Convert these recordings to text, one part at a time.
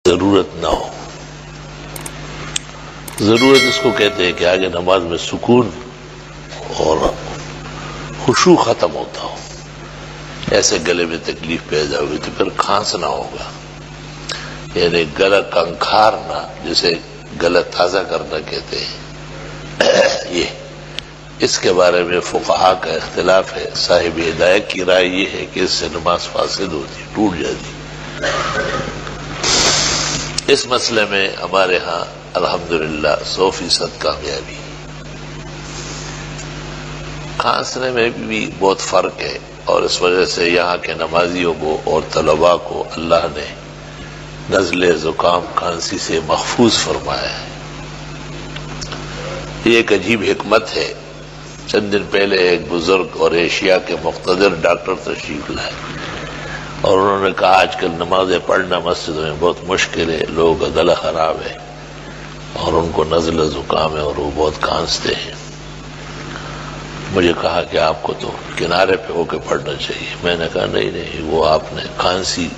ضرورت نہ ہو. ضرورت اس کو کہتے ہیں کہ آگے نماز میں سکون اور خشوع ختم ہوتا ہو. ایسے گلے میں تکلیف پیدا ہوگی تو پھر کھانسنا ہوگا، یعنی گلا کنکھارنا، جسے گلا تازہ کرنا کہتے ہیں. یہ اس کے بارے میں فقہا کا اختلاف ہے. صاحب ہدایت کی رائے یہ ہے کہ اس سے نماز فاسد ہوتی، ٹوٹ جاتی. اس مسئلے میں ہمارے ہاں الحمدللہ 100% کامیابی. کھانسنے میں بھی بہت فرق ہے، اور اس وجہ سے یہاں کے نمازیوں کو اور طلباء کو اللہ نے نزلے، زکام، کھانسی سے محفوظ فرمایا ہے. یہ ایک عجیب حکمت ہے. چند دن پہلے ایک بزرگ اور ایشیا کے مقتدر ڈاکٹر تشریف لائے، اور انہوں نے کہا آج کل نمازیں پڑھنا مسجدوں میں بہت مشکل ہے، لوگوں کا گلا خراب ہے اور ان کو نزلہ زکام ہے اور وہ بہت کھانستے ہیں. مجھے کہا کہ آپ کو تو کنارے پہ ہو کے پڑھنا چاہیے. میں نے کہا نہیں، وہ آپ نے کھانسی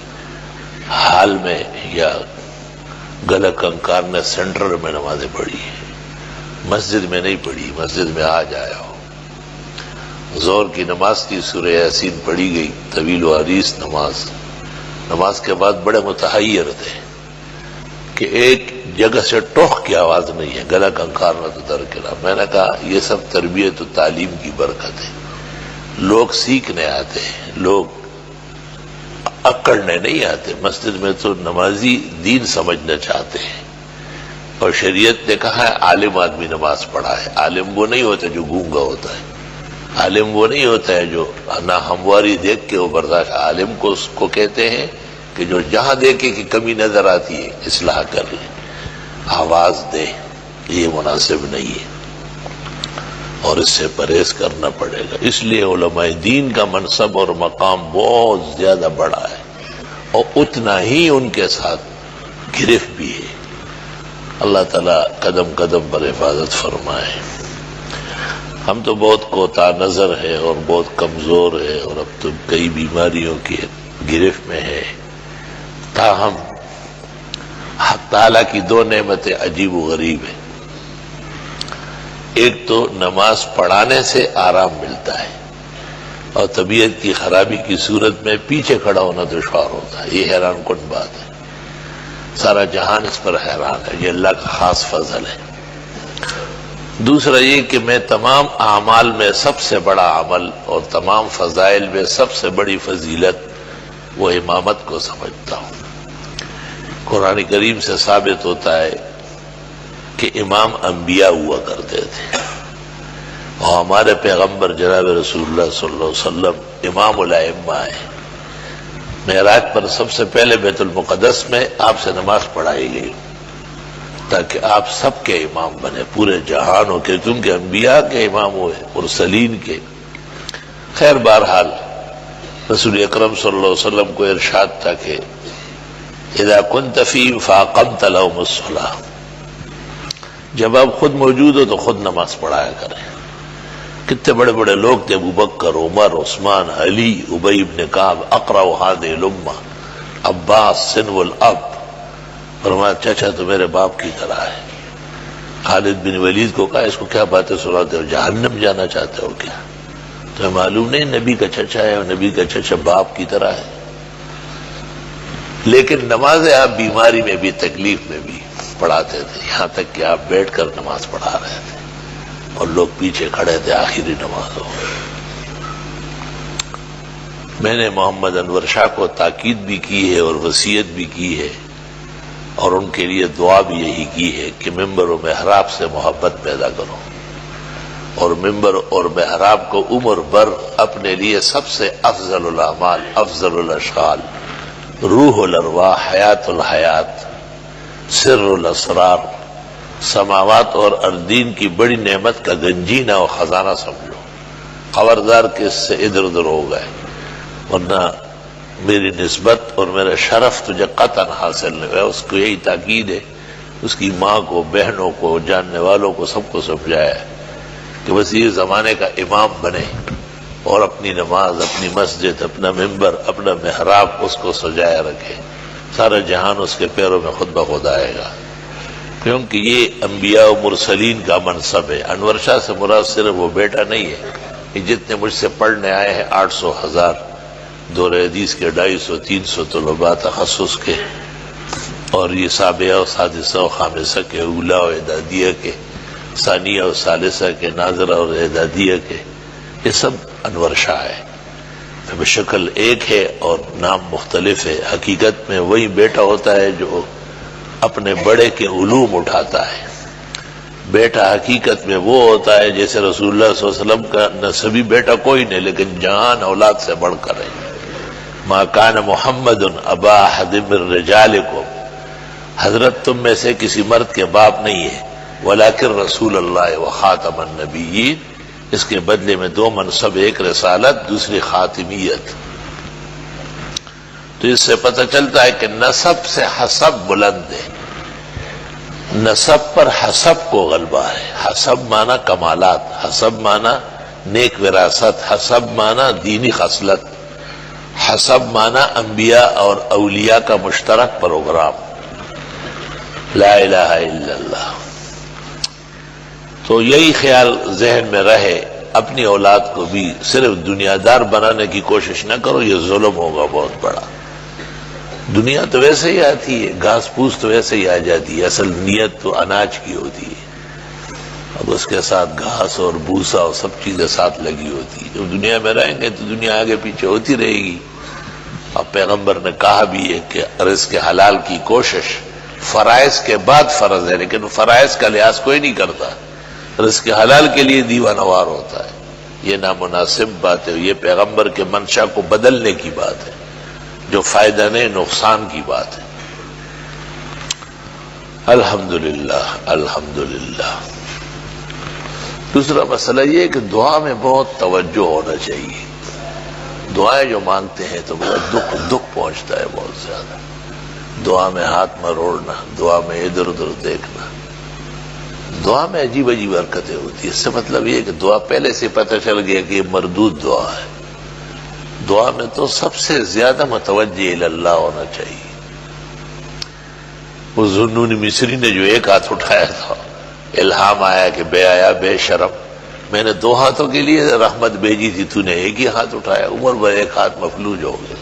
حال میں یا گلا کنکارنے سینٹر میں نمازیں پڑھی ہیں، مسجد میں نہیں پڑھی. مسجد میں آج آیا ہو. زور کی نماز تھی، سورہ یاسین پڑھی گئی، طویل و عریض نماز کے بعد بڑے متحیر تھے کہ ایک جگہ سے ٹوخ کی آواز نہیں ہے، گلا کنکارنا تو درکنار. میں نے کہا یہ سب تربیت و تعلیم کی برکت ہے. لوگ سیکھنے آتے ہیں، لوگ اکڑنے نہیں آتے. مسجد میں تو نمازی دین سمجھنا چاہتے ہیں، اور شریعت نے کہا ہے عالم آدمی نماز پڑھا ہے. عالم وہ نہیں ہوتا جو گونگا ہوتا ہے، عالم وہ نہیں ہوتا ہے جو نہ ہمواری دیکھ کے وہ برداشت. عالم کو اس کو کہتے ہیں کہ جو جہاں دیکھے کہ کمی نظر آتی ہے اصلاح کر لے، آواز دے. یہ مناسب نہیں ہے اور اس سے پرہیز کرنا پڑے گا. اس لیے علماء دین کا منصب اور مقام بہت زیادہ بڑا ہے، اور اتنا ہی ان کے ساتھ گرفت بھی ہے. اللہ تعالیٰ قدم قدم پر حفاظت فرمائے. ہم تو بہت کوتاہ نظر ہے اور بہت کمزور ہے، اور اب تو کئی بیماریوں کی گرفت میں ہے. تاہم حق تعالیٰ کی 2 نعمتیں عجیب و غریب ہیں. ایک تو نماز پڑھانے سے آرام ملتا ہے، اور طبیعت کی خرابی کی صورت میں پیچھے کھڑا ہونا دشوار ہوتا ہے. یہ حیران کن بات ہے. سارا جہان اس پر حیران ہے. یہ اللہ کا خاص فضل ہے. دوسرا یہ کہ میں تمام اعمال میں سب سے بڑا عمل اور تمام فضائل میں سب سے بڑی فضیلت وہ امامت کو سمجھتا ہوں. قرآن کریم سے ثابت ہوتا ہے کہ امام انبیاء ہوا کرتے تھے، اور ہمارے پیغمبر جناب رسول اللہ صلی اللہ علیہ وسلم امام الائمہ ہیں. معراج پر سب سے پہلے بیت المقدس میں آپ سے نماز پڑھائی گئی تاکہ آپ سب کے امام بنے، پورے جہانوں کے، کیونکہ انبیاء کے امام ہوئے، مرسلین کے. خیر بہرحال رسول اکرم صلی اللہ علیہ وسلم کو ارشاد تھا کہ اذا كنت فيهم فاقمت لهم الصلاة، جب آپ خود موجود ہو تو خود نماز پڑھایا کریں. کتنے بڑے بڑے لوگ تھے، ابو بکر، عمر، عثمان، علی، ابی بن کعب، اقرأ هذه الامة، عباس سنو الاب. فرمایا چچا تو میرے باپ کی طرح ہے. خالد بن ولید کو کہا اس کو کیا باتیں سناتے ہو، جہنم جانا چاہتے ہو کیا؟ تمہیں معلوم نہیں نبی کا چچا ہے، اور نبی کا چچا باپ کی طرح ہے. لیکن نمازیں آپ بیماری میں بھی، تکلیف میں بھی پڑھاتے تھے، یہاں تک کہ آپ بیٹھ کر نماز پڑھا رہے تھے اور لوگ پیچھے کھڑے تھے آخری نمازوں. میں نے محمد انور شاہ کو تاکید بھی کی ہے اور وصیت بھی کی ہے، اور ان کے لیے دعا بھی یہی کی ہے کہ ممبر و محراب سے محبت پیدا کرو، اور ممبر اور محراب کو عمر بھر اپنے لیے سب سے افضل الاعمال، افضل الاشغال، روح الارواح، حیات الحیات، سر الاسرار، سماوات اور اردین کی بڑی نعمت کا گنجینہ اور خزانہ سمجھو. خبردار کہ اس سے ادھر ادھر ہو گئے، ورنہ میری نسبت اور میرا شرف تجھے قطعاً حاصل نہیں ہے. اس کو یہی تاکید ہے، اس کی ماں کو، بہنوں کو، جاننے والوں کو، سب کو سمجھایا ہے کہ بس یہ زمانے کا امام بنے، اور اپنی نماز، اپنی مسجد، اپنا ممبر، اپنا محراب اس کو سجائے رکھے. سارا جہان اس کے پیروں میں خود بخود آئے گا، کیونکہ یہ انبیاء و مرسلین کا منصب ہے۔ انور شاہ سے مراد صرف وہ بیٹا نہیں ہے، یہ جتنے مجھ سے پڑھنے آئے ہیں 800 1000 دور حدیث کے 250 300 طلباء تخصص کے، اور یہ سابعہ و سادسہ و خامسہ کے، اولا و اعدادیہ کے، ثانیہ و ثالثہ کے، ناظرہ اور اعدادیہ کے، یہ سب انور شاہ ہے۔ شکل ایک ہے اور نام مختلف ہے، حقیقت میں وہی بیٹا ہوتا ہے جو اپنے بڑے کے علوم اٹھاتا ہے۔ بیٹا حقیقت میں وہ ہوتا ہے جیسے رسول اللہ صلی اللہ علیہ وسلم کا نسبی بیٹا کوئی نہیں، لیکن جہان اولاد سے بڑھ کر ہے۔ ما کان محمد ابا احد من رجالکم، حضرت تم میں سے کسی مرد کے باپ نہیں ہے، ولکن رسول اللہ وخاتم النبیین، اس کے بدلے میں دو منصب، ایک رسالت، دوسری خاتمیت۔ تو اس سے پتہ چلتا ہے کہ نسب سے حسب بلند ہے، نسب پر حسب کو غلبہ ہے۔ حسب معنی کمالات، حسب معنی نیک وراثت، حسب معنی دینی خصلت، حسب معنی انبیاء اور اولیاء کا مشترک پروگرام، لا الہ الا اللہ۔ تو یہی خیال ذہن میں رہے، اپنی اولاد کو بھی صرف دنیا دار بنانے کی کوشش نہ کرو، یہ ظلم ہوگا بہت بڑا۔ دنیا تو ویسے ہی آتی ہے، گھاس پھوس تو ویسے ہی آ جاتی ہے، اصل نیت تو اناج کی ہوتی ہے، اب اس کے ساتھ گھاس اور بھوسا اور سب چیزیں ساتھ لگی ہوتی ہے۔ جب دنیا میں رہیں گے تو دنیا آگے پیچھے ہوتی رہے گی۔ اب پیغمبر نے کہا بھی ہے کہ رزق حلال کی کوشش فرائض کے بعد فرض ہے، لیکن فرائض کا لحاظ کوئی نہیں کرتا، رزق حلال کے لیے دیوانہ وار ہوتا ہے۔ یہ نامناسب بات ہے، یہ پیغمبر کے منشا کو بدلنے کی بات ہے، جو فائدہ نہیں نقصان کی بات ہے۔ الحمدللہ الحمدللہ۔ دوسرا مسئلہ یہ ہے کہ دعا میں بہت توجہ ہونا چاہیے۔ دعائیں جو مانگتے ہیں تو بہت دکھ پہنچتا ہے بہت زیادہ، دعا میں ہاتھ مروڑنا، دعا میں ادھر ادھر دیکھنا، دعا میں عجیب عجیب حرکتیں ہوتی ہیں۔ اس سے مطلب یہ ہے کہ دعا پہلے سے پتہ چل گیا کہ یہ مردود دعا ہے۔ دعا میں تو سب سے زیادہ متوجہ اللہ ہونا چاہیے۔ وہ ذوالنون مصری نے جو ایک ہاتھ اٹھایا تھا، الہام آیا کہ بے حیا بے شرم، میں نے 2 ہاتھوں کے لیے رحمت بھیجی تھی، تو نے ایک ہی ہاتھ اٹھایا، عمر بھر ایک ہاتھ مفلوج ہو گئے۔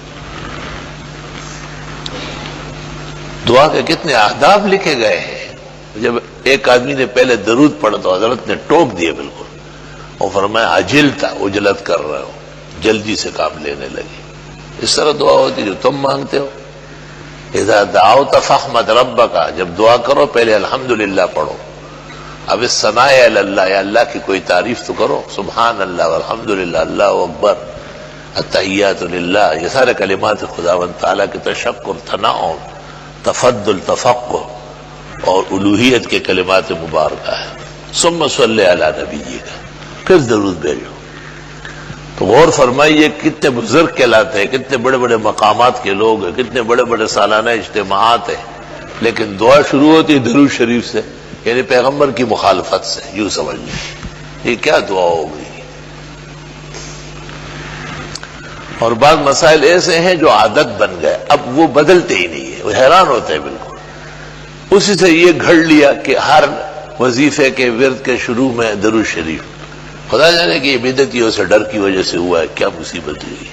دعا کے کتنے آداب لکھے گئے ہیں۔ جب ایک آدمی نے پہلے درود پڑھا تو حضرت نے ٹوک دیا بالکل، اور فرمایا عجلتا، عجلت کر رہے ہو، جلدی سے کام لینے لگے۔ اس طرح دعا ہوتی جو تم مانگتے ہو۔ اذا دعوت فاحمد ربک، جب دعا کرو پہلے الحمدللہ پڑھو۔ اب اس ثناء اللہ، یا اللہ کی کوئی تعریف تو کرو، سبحان اللہ والحمدللہ، اللہ اکبر، التحیات للہ، یہ سارے کلمات خداوند تعالیٰ کے تشکر، ثناء، تفضل، تفقہ اور الوہیت کے کلمات مبارکہ ہے۔ ثم صلی علی نبیک، پھر درود بھیجو۔ تو غور فرمائیے کتنے بزرگ کہلاتے ہیں، کتنے بڑے بڑے مقامات کے لوگ ہیں، کتنے بڑے بڑے سالانہ اجتماعات ہیں، لیکن دعا شروع ہوتی ہے درود شریف سے، یعنی پیغمبر کی مخالفت سے۔ یوں سمجھیں یہ کیا دعا ہو گئی۔ اور بعض مسائل ایسے ہیں جو عادت بن گئے، اب وہ بدلتے ہی نہیں ہیں، وہ حیران ہوتے ہیں بالکل۔ اسی سے یہ گھڑ لیا کہ ہر وظیفے کے ورد کے شروع میں درود شریف، خدا جانے کہ یہ بدعتیوں سے ڈر کی وجہ سے ہوا ہے، کیا مصیبت ہوئی۔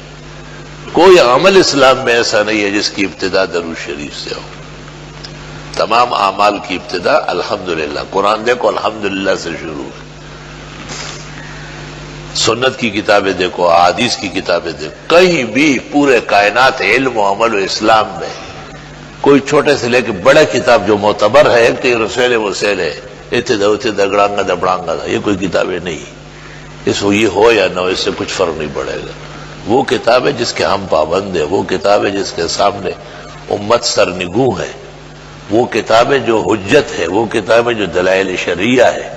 کوئی عمل اسلام میں ایسا نہیں ہے جس کی ابتدا درود شریف سے ہو۔ تمام اعمال کی ابتدا الحمدللہ، قرآن دیکھو الحمدللہ سے شروع ہے، سنت کی کتابیں دیکھو، احادیث کی کتابیں دیکھو، کہیں بھی پورے کائنات علم و عمل و اسلام میں کوئی چھوٹے سے لے کے بڑا کتاب جو معتبر ہے، ایک تو یہ رسول وسیل ہے، اتنے دگڑانگا دبڑانگا، یہ کوئی کتابیں نہیں، اس کو یہ ہو یا نہ ہو اس سے کچھ فرق نہیں پڑے گا۔ وہ کتاب ہے جس کے ہم پابند ہیں، وہ کتاب ہے جس کے سامنے امت سرنگوں ہے، وہ کتابیں جو حجت ہے، وہ کتابیں جو دلائل شرعیہ ہے،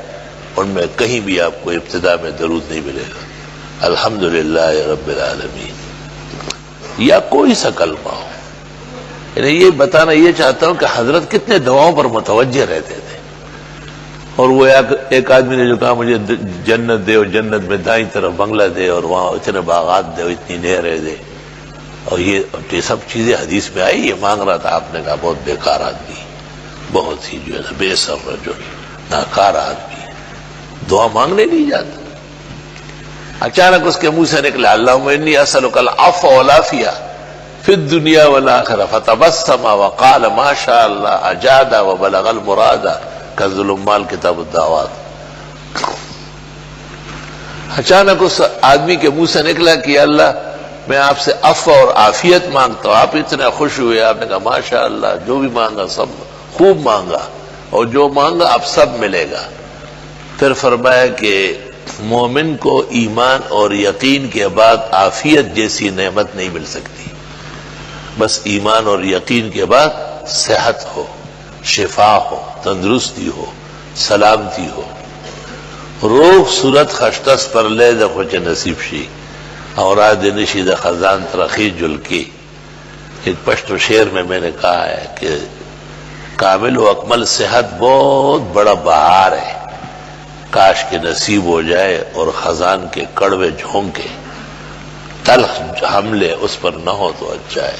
ان میں کہیں بھی آپ کو ابتدا میں درود نہیں ملے گا الحمدللہ رب العالمین، یا کوئی سا کلمہ ہو۔ یعنی یہ بتانا یہ چاہتا ہوں کہ حضرت کتنے دعاؤں پر متوجہ رہتے تھے۔ اور وہ ایک آدمی نے جو کہا مجھے جنت دے، اور جنت میں دائیں طرف بنگلہ دے، اور وہاں اتنے باغات دے، اتنی نہریں دے، اور یہ سب چیزیں حدیث میں آئی. یہ مانگ رہا تھا، آپ نے کہا بہت بیکار آدمی، بہت ہی جو ہے بے سر رجل، ناکار آدمی، دعا مانگنے نہیں جاتا. اچانک اس کے منہ سے نکلا اللہم انی اسألک العفو والعافیہ فی الدنیا والآخرہ، فتبسم وقال ما شاء اللہ اجاد وبلغ المراد کنز العمال کتاب الدعوات. اچانک اس آدمی کے منہ سے نکلا کہ اللہ میں آپ سے عفو اور عافیت مانگتا ہوں. آپ اتنے خوش ہوئے، آپ نے کہا ماشاء اللہ، جو بھی مانگا سب خوب مانگا، اور جو مانگا اب سب ملے گا. پھر فرمایا کہ مومن کو ایمان اور یقین کے بعد عافیت جیسی نعمت نہیں مل سکتی. بس ایمان اور یقین کے بعد صحت ہو، شفا ہو، تندرستی ہو، سلامتی ہو. روح صورت خشتس پر لے دخوچ نصیب شی اوراد نشید خزان ترخی جلکی. ایک پشتو شعر میں نے کہا ہے کہ کامل و اکمل صحت بہت بڑا بہار ہے، کاش کے نصیب ہو جائے اور خزان کے کڑوے جھونکے تلخ حملے اس پر نہ ہو تو اچھا ہے.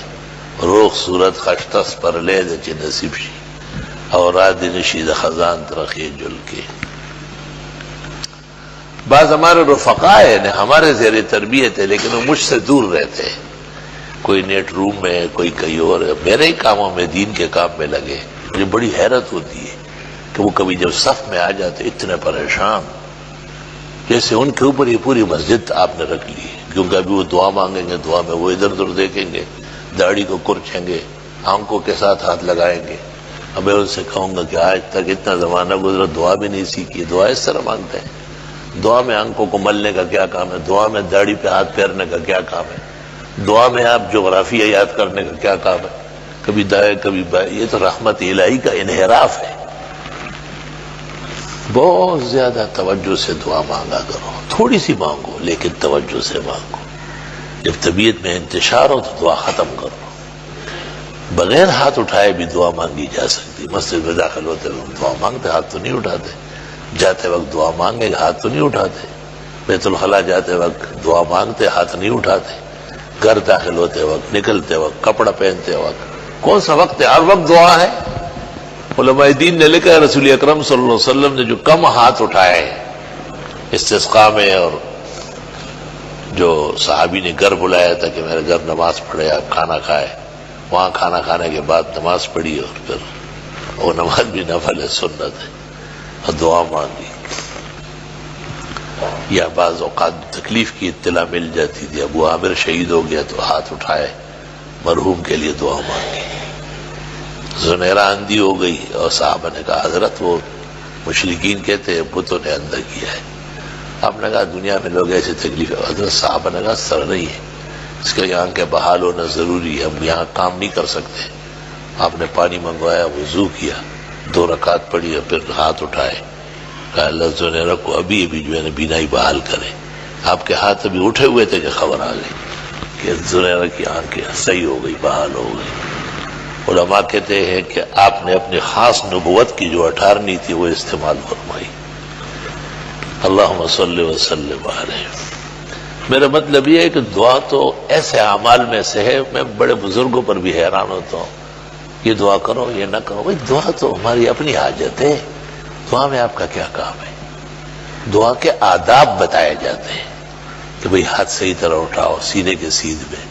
روح صورت خشتس پر لے دے نصیب شی اوراد نشید خزان ترخی جلکی. بعض ہمارے رفقاء ہیں، ہمارے زیر تربیت ہے، لیکن وہ مجھ سے دور رہتے ہیں. کوئی نیٹ روم میں ہے، کوئی کہیں اور ہے، میرے ہی کاموں میں، دین کے کام میں لگے. مجھے بڑی حیرت ہوتی ہے کہ وہ کبھی جب صف میں آ جاتے اتنے پریشان، جیسے ان کے اوپر یہ پوری مسجد آپ نے رکھ لی ہے. کیونکہ ابھی وہ دعا مانگیں گے، دعا میں وہ ادھر ادھر دیکھیں گے، داڑھی کو کرچیں گے، آنکھوں کے ساتھ ہاتھ لگائیں گے. اب میں ان سے کہوں گا کہ آج تک اتنا زمانہ گزرا دعا بھی نہیں سیکھی. دعا اس طرح مانگتے ہیں؟ دعا میں آنکھوں کو ملنے کا کیا کام ہے؟ دعا میں داڑھی پہ ہاتھ پھیرنے کا کیا کام ہے؟ دعا میں آپ جغرافیہ یاد کرنے کا کیا کام ہے؟ کبھی دائیں کبھی بائیں. یہ تو رحمت الہی کا انحراف ہے. بہت زیادہ توجہ سے دعا مانگا کرو، تھوڑی سی مانگو لیکن توجہ سے مانگو. جب طبیعت میں انتشار ہو تو دعا ختم کرو. بغیر ہاتھ اٹھائے بھی دعا مانگی جا سکتی. مسجد میں داخل ہوتے وقت دعا مانگتے ہاتھ تو نہیں اٹھاتے، جاتے وقت دعا مانگے ہاتھ تو نہیں اٹھاتے، بیت الخلاء جاتے وقت دعا مانگتے ہاتھ نہیں اٹھاتے، گھر داخل ہوتے وقت، نکلتے وقت، کپڑا پہنتے وقت. کون سا وقت ہے؟ ہر وقت دعا ہے. علماء دین نے لکھا ہے رسول اکرم صلی اللہ علیہ وسلم نے جو کم ہاتھ اٹھائے استسقاء میں، اور جو صحابی نے گھر بلایا تھا کہ میرے گھر نماز پڑھے، آپ کھانا کھائے، وہاں کھانا کھانے کے بعد نماز پڑھی، اور پھر وہ نماز بھی نفل ہے، سنت ہے، اور دعا مانگی. یا بعض اوقات تکلیف کی اطلاع مل جاتی تھی، ابو عامر شہید ہو گیا تو ہاتھ اٹھائے، مرحوم کے لیے دعا مانگی. زنیرہ اندھی ہو گئی اور صحابہ نے کہا حضرت وہ مشرکین کہتے ہیں بتوں نے اندھا کیا ہے. آپ نے کہا دنیا میں لوگ ایسی تکلیف ہے. حضرت صحابہ نے کہا سر نہیں ہے، اس کے یہاں کے بحال ہونا ضروری ہے، ہم یہاں کام نہیں کر سکتے. آپ نے پانی منگوایا، وضو کیا، 2 رکعت پڑھی اور پھر ہاتھ اٹھائے، کہا اللہ زنیرہ کو ابھی جو ہے نا بینائی بحال کرے. آپ کے ہاتھ ابھی اٹھے ہوئے تھے کہ خبر آ گئی کہ زنیرہ کی آنکھیں صحیح ہو گئی، بحال ہو گئی. علماء کہتے ہیں کہ آپ نے اپنی خاص نبوت کی جو 18 تھی وہ استعمال فرمائی. اللہم صلی وسلم علیہ. میرا مطلب یہ ہے کہ دعا تو ایسے اعمال میں سے ہے، میں بڑے بزرگوں پر بھی حیران ہوتا ہوں، یہ دعا کرو یہ نہ کرو. بھائی دعا تو ہماری اپنی حاجت ہے، دعا میں آپ کا کیا کام ہے؟ دعا کے آداب بتائے جاتے ہیں کہ بھئی ہاتھ صحیح طرح اٹھاؤ، سینے کے سیدھ میں،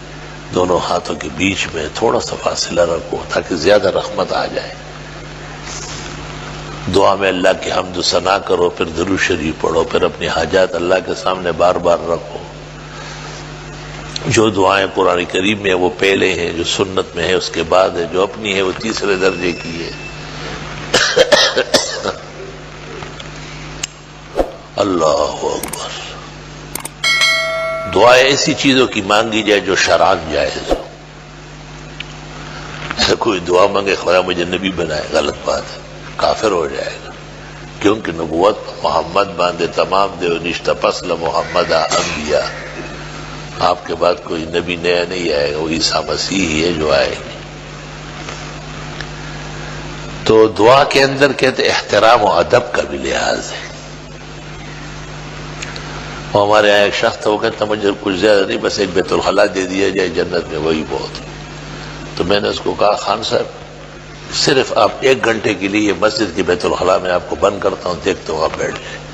دونوں ہاتھوں کے بیچ میں تھوڑا سا فاصلہ رکھو تاکہ زیادہ رحمت آ جائے. دعا میں اللہ کی حمد و ثنا کرو، پھر درود شریف پڑھو، پھر اپنی حاجات اللہ کے سامنے بار بار رکھو. جو دعائیں قرآن کریم میں وہ پہلے ہیں، جو سنت میں ہے اس کے بعد ہے، جو اپنی ہے وہ تیسرے درجے کی ہے. اللہ اکبر. دعا ایسی چیزوں کی مانگی جائے جو شرعاً جائز ہو. کوئی دعا مانگے خدا مجھے نبی بنائے، غلط بات ہے، کافر ہو جائے گا. کیونکہ نبوت محمد باندھے تمام دے نشتہ پسل محمد انبیاء. آپ کے بعد کوئی نبی نیا نہیں آئے گا، وہ عیسیٰ مسیح ہی ہے جو آئے گی. تو دعا کے اندر کہتے احترام و ادب کا بھی لحاظ ہے. وہ ہمارے یہاں ایک شخص تھا، وہ کہتا مجھے کچھ زیادہ نہیں، بس ایک بیت الخلا دے دیا جائے جنت میں، وہی بہت. تو میں نے اس کو کہا خان صاحب صرف آپ 1 گھنٹے کے لیے مسجد کی بیت الخلا میں آپ کو بند کرتا ہوں، دیکھتے ہو آپ بیٹھ جائیں.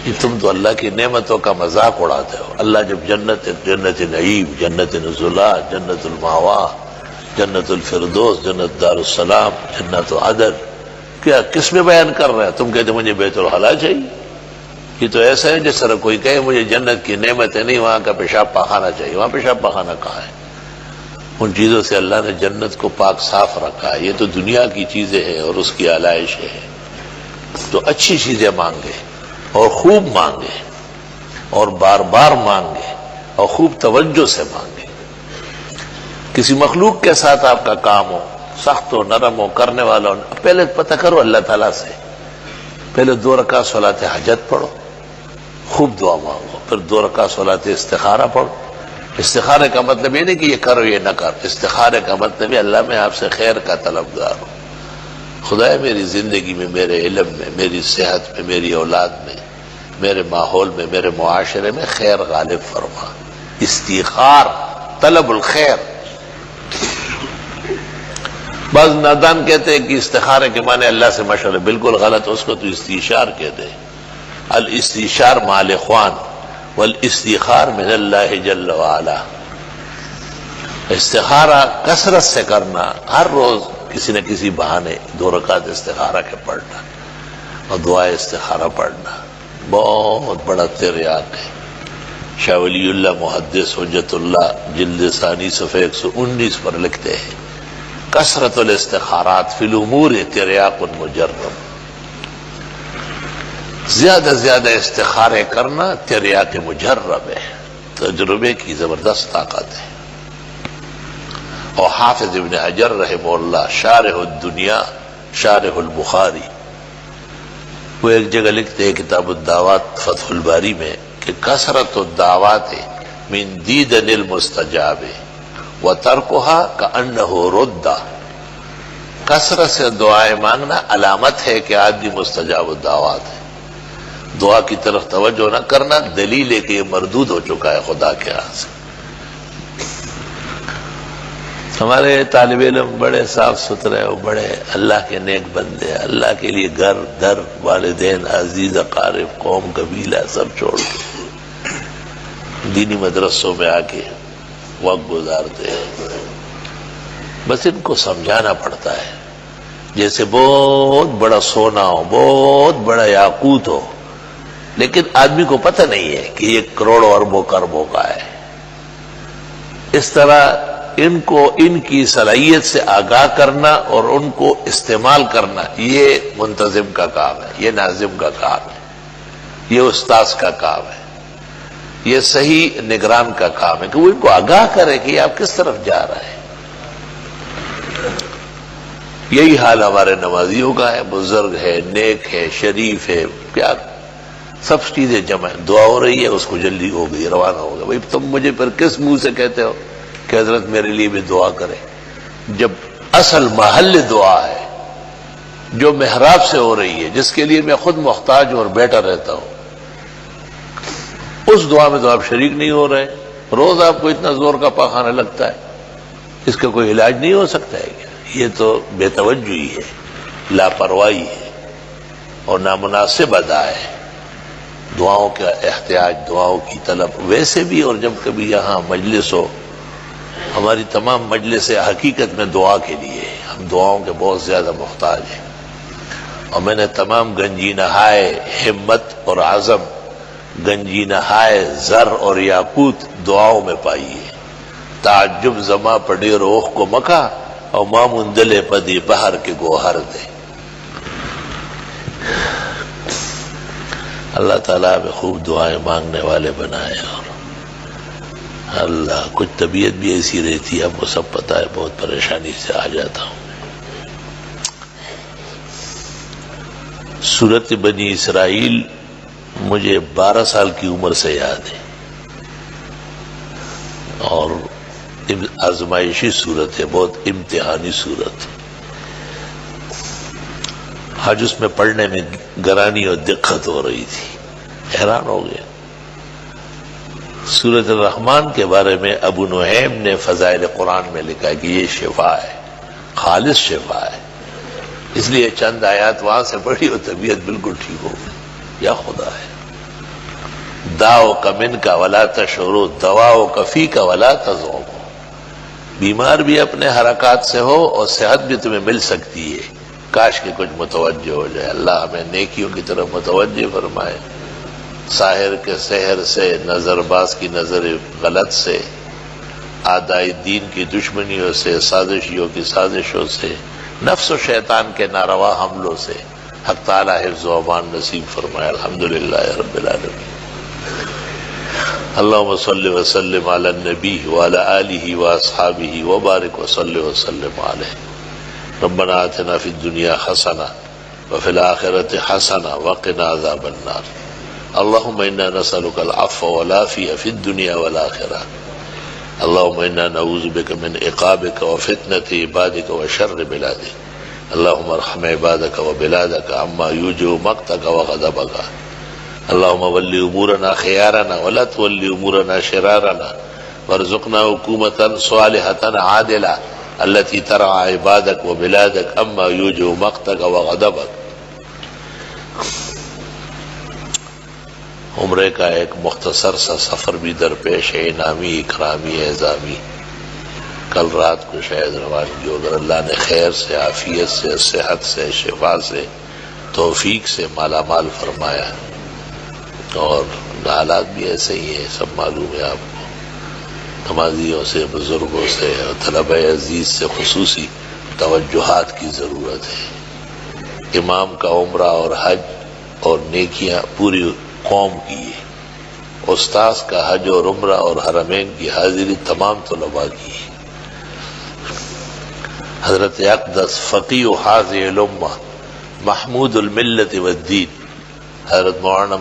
یہ تم تو اللہ کی نعمتوں کا مذاق اڑاتے ہو. اللہ جب جنت نعیم، جنت نزلا، جنت الماوا، جنت الفردوس، جنت دار السلام، جنت عدن، کیا کس میں بیان کر رہا ہے؟ تم کہتے مجھے بیت الخلا چاہیے. یہ تو ایسا ہے جس طرح کوئی کہے مجھے جنت کی نعمت ہے نہیں، وہاں کا پیشاب پاخانہ چاہیے. وہاں پیشاب پاخانہ کہاں ہے؟ ان چیزوں سے اللہ نے جنت کو پاک صاف رکھا ہے. یہ تو دنیا کی چیزیں ہیں اور اس کی آلائش ہے. تو اچھی چیزیں مانگے اور خوب مانگے اور بار بار مانگے اور خوب توجہ سے مانگے. کسی مخلوق کے ساتھ آپ کا کام ہو، سخت ہو نرم ہو، کرنے والا ہو، پہلے پتہ کرو اللہ تعالیٰ سے. پہلے 2 رکعت صلاۃ حاجت پڑھو، خوب دعا مانگو. پھر 2 رکعت صلاۃ استخارہ پڑھو. استخارے کا مطلب یہ نہیں کہ یہ کرو یہ نہ کر. استخارے کا مطلب ہے اللہ میں آپ سے خیر کا طلبگار ہوں. خدایا میری زندگی میں، میرے علم میں، میری صحت میں، میری اولاد میں، میرے ماحول میں، میرے معاشرے میں خیر غالب فرما. استخار، طلب الخیر. بعض نادان کہتے ہیں کہ استخارے کے معنی اللہ سے مشورہ، بالکل غلط. اس کو تو استشار کہتے ہیں. الاستشار مع الاخوان والاستخار من اللہ جل وعلا. استخارہ کثرت سے کرنا، ہر روز کسی نہ کسی بہانے 2 رکعت استخارہ کے پڑھنا اور دعائے استخارہ پڑھنا بہت بڑا تریاق ہے. شاہ ولی اللہ محدث حجت اللہ جلد ثانی صفحہ 119 پر لکھتے ہیں کثرت الاستخارات فی الامور تریاق مجرب. زیادہ زیادہ استخارے کرنا تریاق مجرب ہے، تجربے کی زبردست طاقت ہے. اور حافظ ابن حجر رحمہ اللہ شارح الدنیا، شارح البخاری، وہ ایک جگہ لکھتے ہیں کتاب الدعوات فتح الباری میں کہ کثرت الدعوات من دیدن المستجاب وترکها کأنہ رد. کثرت سے دعائیں مانگنا علامت ہے کہ آدمی مستجاب الدعوات ہے. دعا کی طرف توجہ نہ کرنا دلیل ہے کہ یہ مردود ہو چکا ہے خدا کے ہاں سے. ہمارے طالب علم بڑے صاف ستھرے اور بڑے اللہ کے نیک بندے، اللہ کے لیے گھر در، والدین، عزیز اقارب، قوم، قبیلہ سب چھوڑ کے دینی مدرسوں میں آ کے وقت گزارتے ہیں. بس ان کو سمجھانا پڑتا ہے جیسے بہت بڑا سونا ہو، بہت بڑا یاقوت ہو، لیکن آدمی کو پتہ نہیں ہے کہ یہ کروڑوں اربوں کربوں کا ہے. اس طرح ان کو ان کی صلاحیت سے آگاہ کرنا اور ان کو استعمال کرنا یہ منتظم کا کام ہے، یہ ناظم کا کام ہے، یہ استاذ کا کام ہے، یہ صحیح نگران کا کام ہے کہ وہ ان کو آگاہ کرے کہ یہ آپ کس طرف جا رہے ہیں. یہی حال ہمارے نمازیوں کا ہے. بزرگ ہے، نیک ہے، شریف ہے، کیا سب چیزیں جمع ہیں. دعا ہو رہی ہے، اس کو جلدی ہو گئی، روانہ ہو گیا. بھائی تم مجھے پھر کس منہ سے کہتے ہو کہ حضرت میرے لیے بھی دعا کرے، جب اصل محل دعا ہے جو محراب سے ہو رہی ہے، جس کے لیے میں خود محتاج ہوں اور بیٹھا رہتا ہوں، اس دعا میں تو آپ شریک نہیں ہو رہے. روز آپ کو اتنا زور کا پاخانہ لگتا ہے، اس کا کوئی علاج نہیں ہو سکتا ہے کیا؟ یہ تو بے توجہی ہے، لاپرواہی ہے اور نامناسب ادا ہے. دعاؤں کا احتیاج، دعاؤں کی طلب ویسے بھی، اور جب کبھی یہاں مجلس ہو، ہماری تمام مجلسیں حقیقت میں دعا کے لیے، ہم دعاؤں کے بہت زیادہ محتاج ہیں. اور میں نے تمام گنجی نہائے ہمت اور عزم، گنجی نہائے زر اور یاقوت دعاؤں میں پائی ہے. تعجب زما پڑے روح کو مکا اور مامون دلے پدی بہر کے گوہر دے. اللہ تعالیٰ میں خوب دعائیں مانگنے والے بنائے. اور اللہ کچھ طبیعت بھی ایسی رہتی ہے، آپ کو سب پتہ ہے، بہت پریشانی سے آ جاتا ہوں. سورت بنی اسرائیل مجھے 12 سال کی عمر سے یاد ہے اور آزمائشی صورت ہے، بہت امتحانی صورت ہے. آج اس میں پڑھنے میں گرانی اور دقت ہو رہی تھی، حیران ہو گیا. سورۃ الرحمن کے بارے میں ابو نعیم نے فضائل قرآن میں لکھا کہ یہ شفا ہے، خالص شفا ہے، اس لیے چند آیات وہاں سے پڑھی اور طبیعت بالکل ٹھیک ہو گئی۔ یا خدا ہے، داؤ کا من کا ولا تشعروا دواؤ کا فی کا ولا تذوقوا، بیمار بھی اپنے حرکات سے ہو اور صحت بھی تمہیں مل سکتی ہے، کاش کہ کچھ متوجہ ہو جائے۔ اللہ ہمیں نیکیوں کی طرف متوجہ فرمائے، ساحر کے سحر سے، نظر باز کی نظر غلط سے، اعداء دین کی دشمنیوں سے، سازشیوں کی سازشوں سے، نفس و شیطان کے ناروا حملوں سے حق تعالی حفظ و امان نصیب فرمائے۔ الحمدللہ رب العالمین۔ اللہم صلی وسلم علی النبی وعلی آلہ واصحابہ وبارک وصلی وسلم علیہ۔ ربنا آتنا فی الدنیا حسنہ وفی الآخرۃ حسنہ وقنا عذاب النار۔ اللہم انا نسألک العفو والعافیہ فی الدنیا والآخرہ۔ اللہم انا نعوذ بک من عقابک وفتنۃ عبادک وشر بلادک۔ اللہم ارحم عبادک وبلادک عما یوجب مقتک وغضبک۔ اللہم ولی امورنا خیارنا ولا تولی امورنا شرارنا وارزقنا حکومتا صالحتا عادلہ التي ترعى عبادک وبلادک عما یوجب مقتک وغضبک۔ عمرے کا ایک مختصر سا سفر بھی درپیش ہے، انعامی اکرامی اعزامی۔ کل رات کو شاید روانگی ہو، اگر اللہ نے خیر سے، عافیت سے، صحت سے، شفا سے، توفیق سے مالا مال فرمایا، اور حالات بھی ایسے ہی ہیں، سب معلوم ہے آپ کو، نمازیوں سے، بزرگوں سے اور طلبہ عزیز سے خصوصی توجہات کی ضرورت ہے۔ امام کا عمرہ اور حج اور نیکیاں پوری قوم کی ہے، استاذ کا حج اور عمرہ اور حرمین کی حاضری تمام طلباء کی ہے۔ حضرت اقدس فقیہ حاضر الامہ محمود الملت والدین حضرت مولانا